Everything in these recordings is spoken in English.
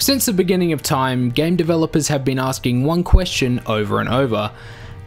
Since the beginning of time, game developers have been asking one question over and over: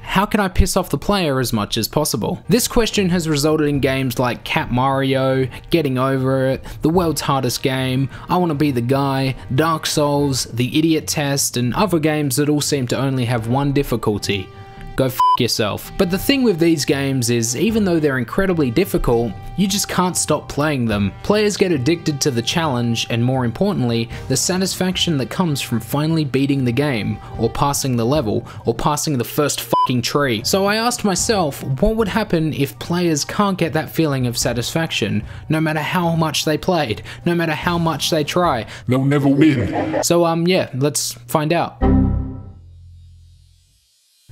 how can I piss off the player as much as possible? This question has resulted in games like Cat Mario, Getting Over It, The World's Hardest Game, I Wanna Be the Guy, Dark Souls, The Idiot Test, and other games that all seem to only have one difficulty: go f yourself. But the thing with these games is, even though they're incredibly difficult, you just can't stop playing them. Players get addicted to the challenge, and more importantly, the satisfaction that comes from finally beating the game, or passing the level, or passing the first fucking tree. So I asked myself, what would happen if players can't get that feeling of satisfaction, no matter how much they played, no matter how much they try? They'll never win. So yeah, let's find out.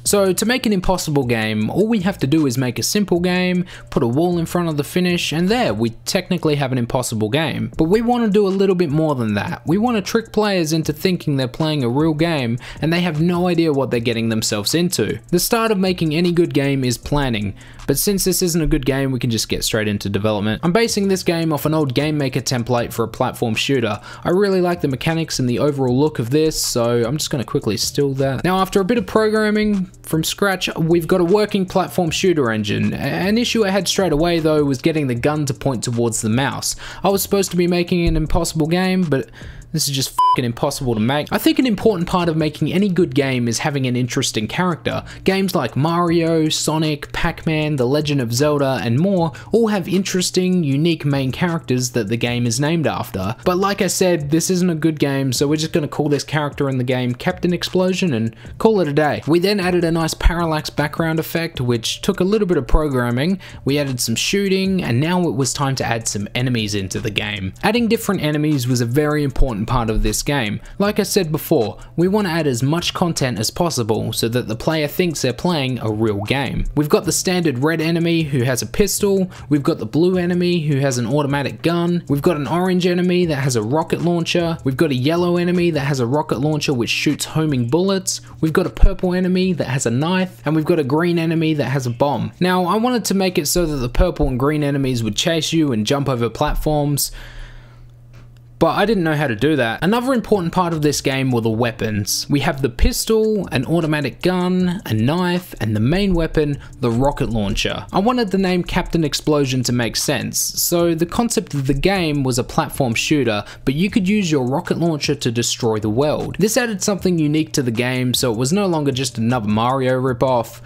So to make an impossible game, all we have to do is make a simple game, put a wall in front of the finish, and there, we technically have an impossible game. But we want to do a little bit more than that. We want to trick players into thinking they're playing a real game, and they have no idea what they're getting themselves into. The start of making any good game is planning, but since this isn't a good game, we can just get straight into development. I'm basing this game off an old Game Maker template for a platform shooter. I really like the mechanics and the overall look of this, so I'm just going to quickly steal that. Now, after a bit of programming from scratch, we've got a working platform shooter engine. An issue I had straight away though was getting the gun to point towards the mouse. I was supposed to be making an impossible game, but this is just fucking impossible to make. I think an important part of making any good game is having an interesting character. Games like Mario, Sonic, Pac-Man, The Legend of Zelda, and more all have interesting, unique main characters that the game is named after. But like I said, this isn't a good game, so we're just gonna call this character in the game Captain Explosion and call it a day. We then added a nice parallax background effect, which took a little bit of programming. We added some shooting, and now it was time to add some enemies into the game. Adding different enemies was a very important part of this game. Like I said before, we want to add as much content as possible so that the player thinks they're playing a real game. We've got the standard red enemy who has a pistol, we've got the blue enemy who has an automatic gun, we've got an orange enemy that has a rocket launcher, we've got a yellow enemy that has a rocket launcher which shoots homing bullets, we've got a purple enemy that has a knife, and we've got a green enemy that has a bomb. Now, I wanted to make it so that the purple and green enemies would chase you and jump over platforms, but I didn't know how to do that. Another important part of this game were the weapons. We have the pistol, an automatic gun, a knife, and the main weapon, the rocket launcher. I wanted the name Captain Explosion to make sense, so the concept of the game was a platform shooter, but you could use your rocket launcher to destroy the world. This added something unique to the game, so it was no longer just another Mario ripoff.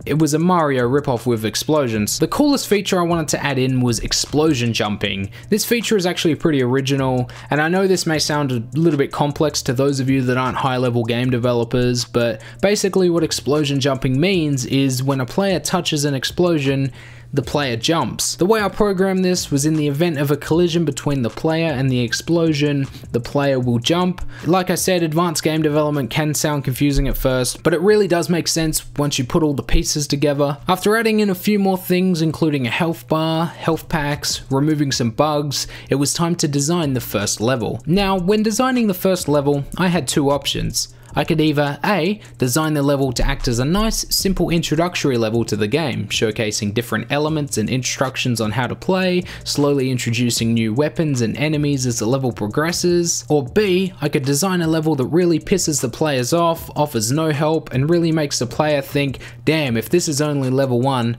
It was a Mario ripoff with explosions. The coolest feature I wanted to add in was explosion jumping. This feature is actually pretty original, and I know this may sound a little bit complex to those of you that aren't high-level game developers, but basically what explosion jumping means is when a player touches an explosion, the player jumps. The way I programmed this was in the event of a collision between the player and the explosion, the player will jump. Like I said, advanced game development can sound confusing at first, but it really does make sense once you put all the pieces together. After adding in a few more things, including a health bar, health packs, removing some bugs, it was time to design the first level. Now, when designing the first level, I had two options. I could either A, design the level to act as a nice, simple introductory level to the game, showcasing different elements and instructions on how to play, slowly introducing new weapons and enemies as the level progresses, or B, I could design a level that really pisses the players off, offers no help, and really makes the player think, damn, if this is only level 1,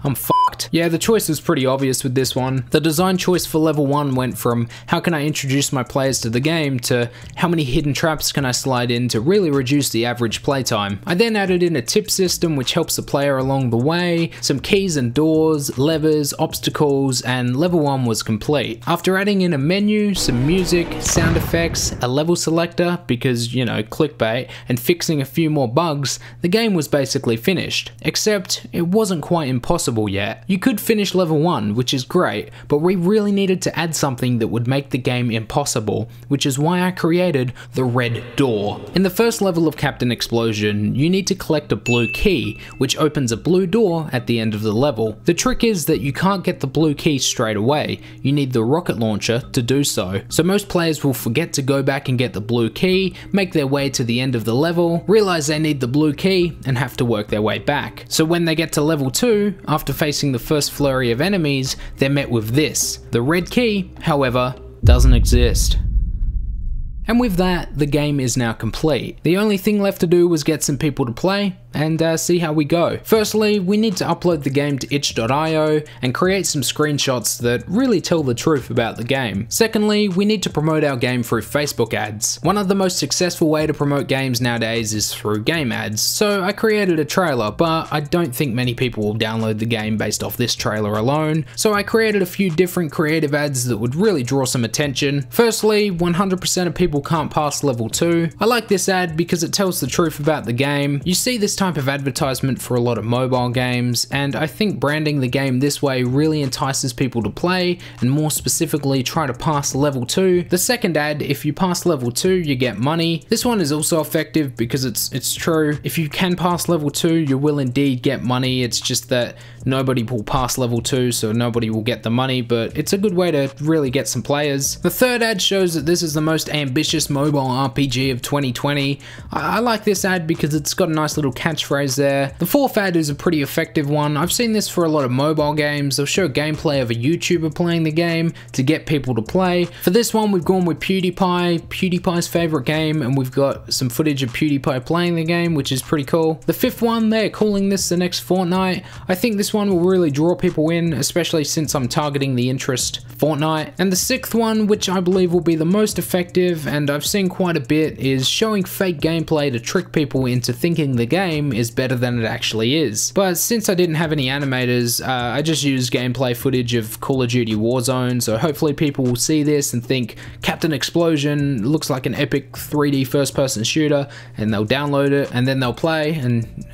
I'm fucked. Yeah, the choice was pretty obvious with this one. The design choice for level 1 went from how can I introduce my players to the game to how many hidden traps can I slide in to really reduce the average playtime. I then added in a tip system which helps the player along the way, some keys and doors, levers, obstacles, and level 1 was complete. After adding in a menu, some music, sound effects, a level selector, because, you know, clickbait, and fixing a few more bugs, the game was basically finished. Except, it wasn't quite impossible yet. You could finish level 1, which is great, but we really needed to add something that would make the game impossible, which is why I created the red door. In the first level of Captain Explosion, you need to collect a blue key, which opens a blue door at the end of the level. The trick is that you can't get the blue key straight away. You need the rocket launcher to do so. So most players will forget to go back and get the blue key, make their way to the end of the level, realize they need the blue key, and have to work their way back. So when they get to level 2, after facing the first flurry of enemies, they're met with this. The red key, however, doesn't exist. And with that, the game is now complete. The only thing left to do was get some people to play and see how we go. Firstly, we need to upload the game to itch.io and create some screenshots that really tell the truth about the game. Secondly, we need to promote our game through Facebook ads. One of the most successful way to promote games nowadays is through game ads, so I created a trailer, but I don't think many people will download the game based off this trailer alone, so I created a few different creative ads that would really draw some attention. Firstly, 100% of people can't pass level 2. I like this ad because it tells the truth about the game. You see this type of advertisement for a lot of mobile games, and I think branding the game this way really entices people to play, and more specifically try to pass level 2. The second ad, if you pass level 2 you get money. This one is also effective because it's true. If you can pass level 2 you will indeed get money, it's just that nobody will pass level 2 so nobody will get the money, but it's a good way to really get some players. The third ad shows that this is the most ambitious mobile RPG of 2020. I like this ad because it's got a nice little catchphrase there. The fourth ad is a pretty effective one. I've seen this for a lot of mobile games. They'll show gameplay of a YouTuber playing the game to get people to play. For this one we've gone with PewDiePie's favorite game, and we've got some footage of PewDiePie playing the game, which is pretty cool. The fifth one, they're calling this the next Fortnite. I think this one will really draw people in, especially since I'm targeting the interest Fortnite. And the sixth one, which I believe will be the most effective and I've seen quite a bit, is showing fake gameplay to trick people into thinking the game is better than it actually is. But since I didn't have any animators, I just used gameplay footage of Call of Duty Warzone, so hopefully people will see this and think Captain Explosion looks like an epic 3D first person shooter, and they'll download it and then they'll play and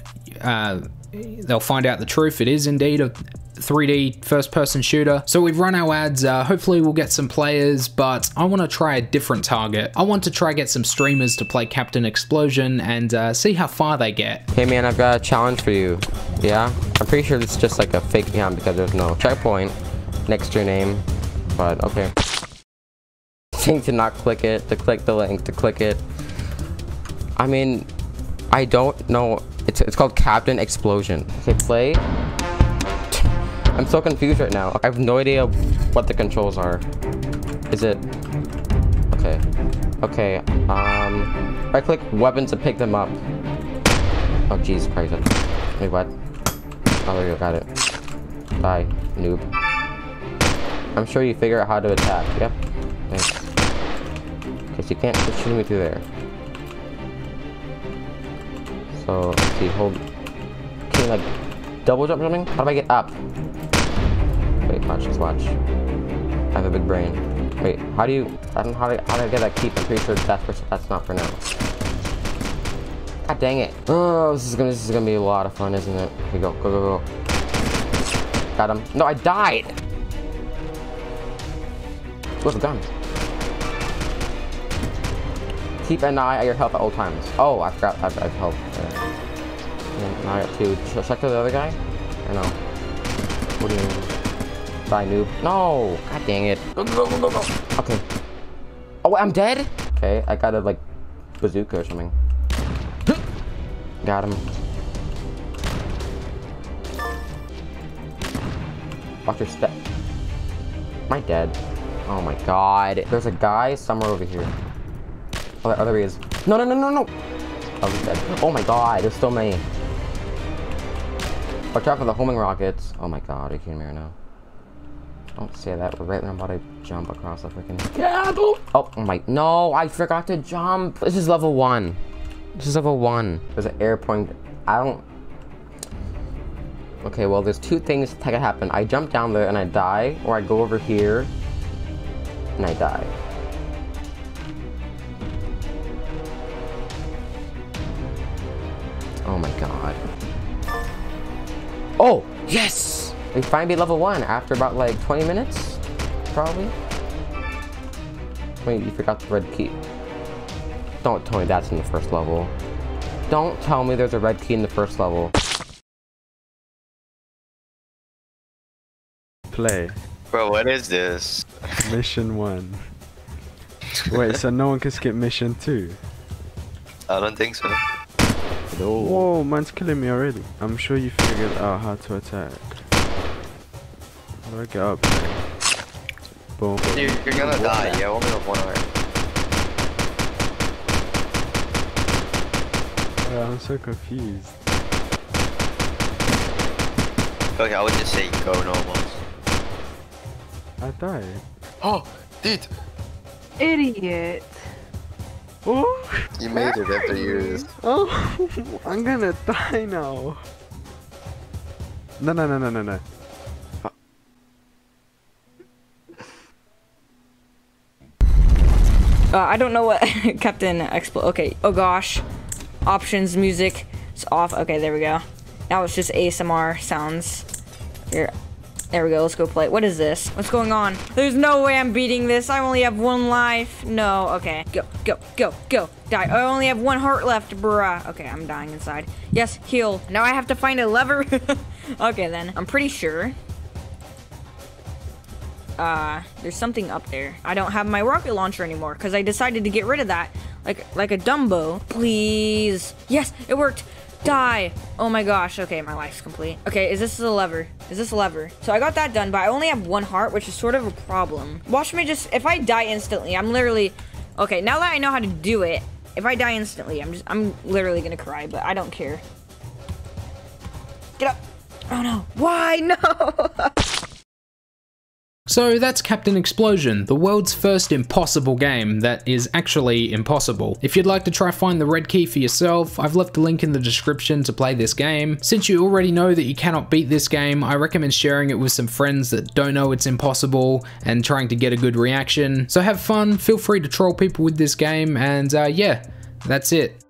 they'll find out the truth. It is indeed a 3D first person shooter. So we've run our ads, hopefully we'll get some players, but I want to try a different target. I want to try get some streamers to play Captain Explosion and see how far they get. Hey man, I've got a challenge for you. Yeah? I'm pretty sure it's just like a fake account because there's no checkpoint next to your name, but okay. Saying to not click it, to click the link, to click it. I mean, I don't know. It's called Captain Explosion. Okay, play. I'm so confused right now. I have no idea what the controls are. Is it... Okay. Okay, I click weapons to pick them up. Oh, Jesus Christ. Wait, what? Oh, there you go, got it. Die, noob. I'm sure you figure out how to attack. Yep. Thanks. Okay, so you can't just shoot me through there. So, let's see, hold... Can you, like, double jump or something? How do I get up? Wait, watch, just watch. I have a big brain. Wait, how do you... I don't know how do I get that keep? I'm pretty sure that's not for now. God dang it. Oh, this is gonna be a lot of fun, isn't it? Here we go, go, go, go. Got him. No, I died! Where's the gun? Keep an eye at your health at all times. Oh, I forgot I have health. And now I got two. Should I check the other guy? Or no? What do you mean? Die, noob. No! God dang it. Go, go, go, go, go. Okay. Oh, I'm dead? Okay, I got a, like, bazooka or something. Got him. Watch your step. Am I dead? Oh my god. There's a guy somewhere over here. Oh, there he is. No, no, no, no, no! Oh, he's dead. Oh my god, there's so many. Watch out for the homing rockets. Oh my god, are you kidding me right now? Don't say that. We're right when I'm about to jump across the freaking... Oh my... No, I forgot to jump. This is level 1. This is level 1. There's an airplane. I don't... Okay, well, there's two things that can happen. I jump down there and I die, or I go over here and I die. Oh my god. Oh, yes! We finally beat level 1 after about like 20 minutes, probably. Wait, you forgot the red key. Don't tell me that's in the first level. Don't tell me there's a red key in the first level. Play. Bro, what is this? Mission 1. Wait, so no one can skip mission 2? I don't think so. No. Whoa, man's killing me already. I'm sure you figured out how to attack. How do I get up there? Boom. You're gonna die, yeah, only have 1 heart. Bro, I'm so confused. Okay, I would just say go normal. I died. Oh, dude, Idiot. Oh, you made it after years. oh, I'm gonna die now. No. I don't know what Captain Explo. Okay. Oh gosh. Options music. It's off. Okay, there we go. Now it's just ASMR sounds. Here. There we go. Let's go play. What is this? What's going on? There's no way I'm beating this. I only have 1 life. No. Okay. Go. Die. I only have 1 heart left, bruh. Okay, I'm dying inside. Yes, heal. Now I have to find a lever. Okay, then. I'm pretty sure. There's something up there. I don't have my rocket launcher anymore because I decided to get rid of that. Like a Dumbo. Please. Yes, it worked. Die. Oh my gosh. Okay, my life's complete. Okay, is this a lever? Is this a lever? So I got that done, but I only have 1 heart, which is sort of a problem. Watch me just, if I die instantly, I'm literally, okay, now that I know how to do it, if I die instantly, I'm literally gonna cry, but I don't care. Get up. Oh no. Why? No. So that's Captain Explosion, the world's first impossible game that is actually impossible. If you'd like to try find the red key for yourself, I've left a link in the description to play this game. Since you already know that you cannot beat this game, I recommend sharing it with some friends that don't know it's impossible and trying to get a good reaction. So have fun, feel free to troll people with this game, and yeah, that's it.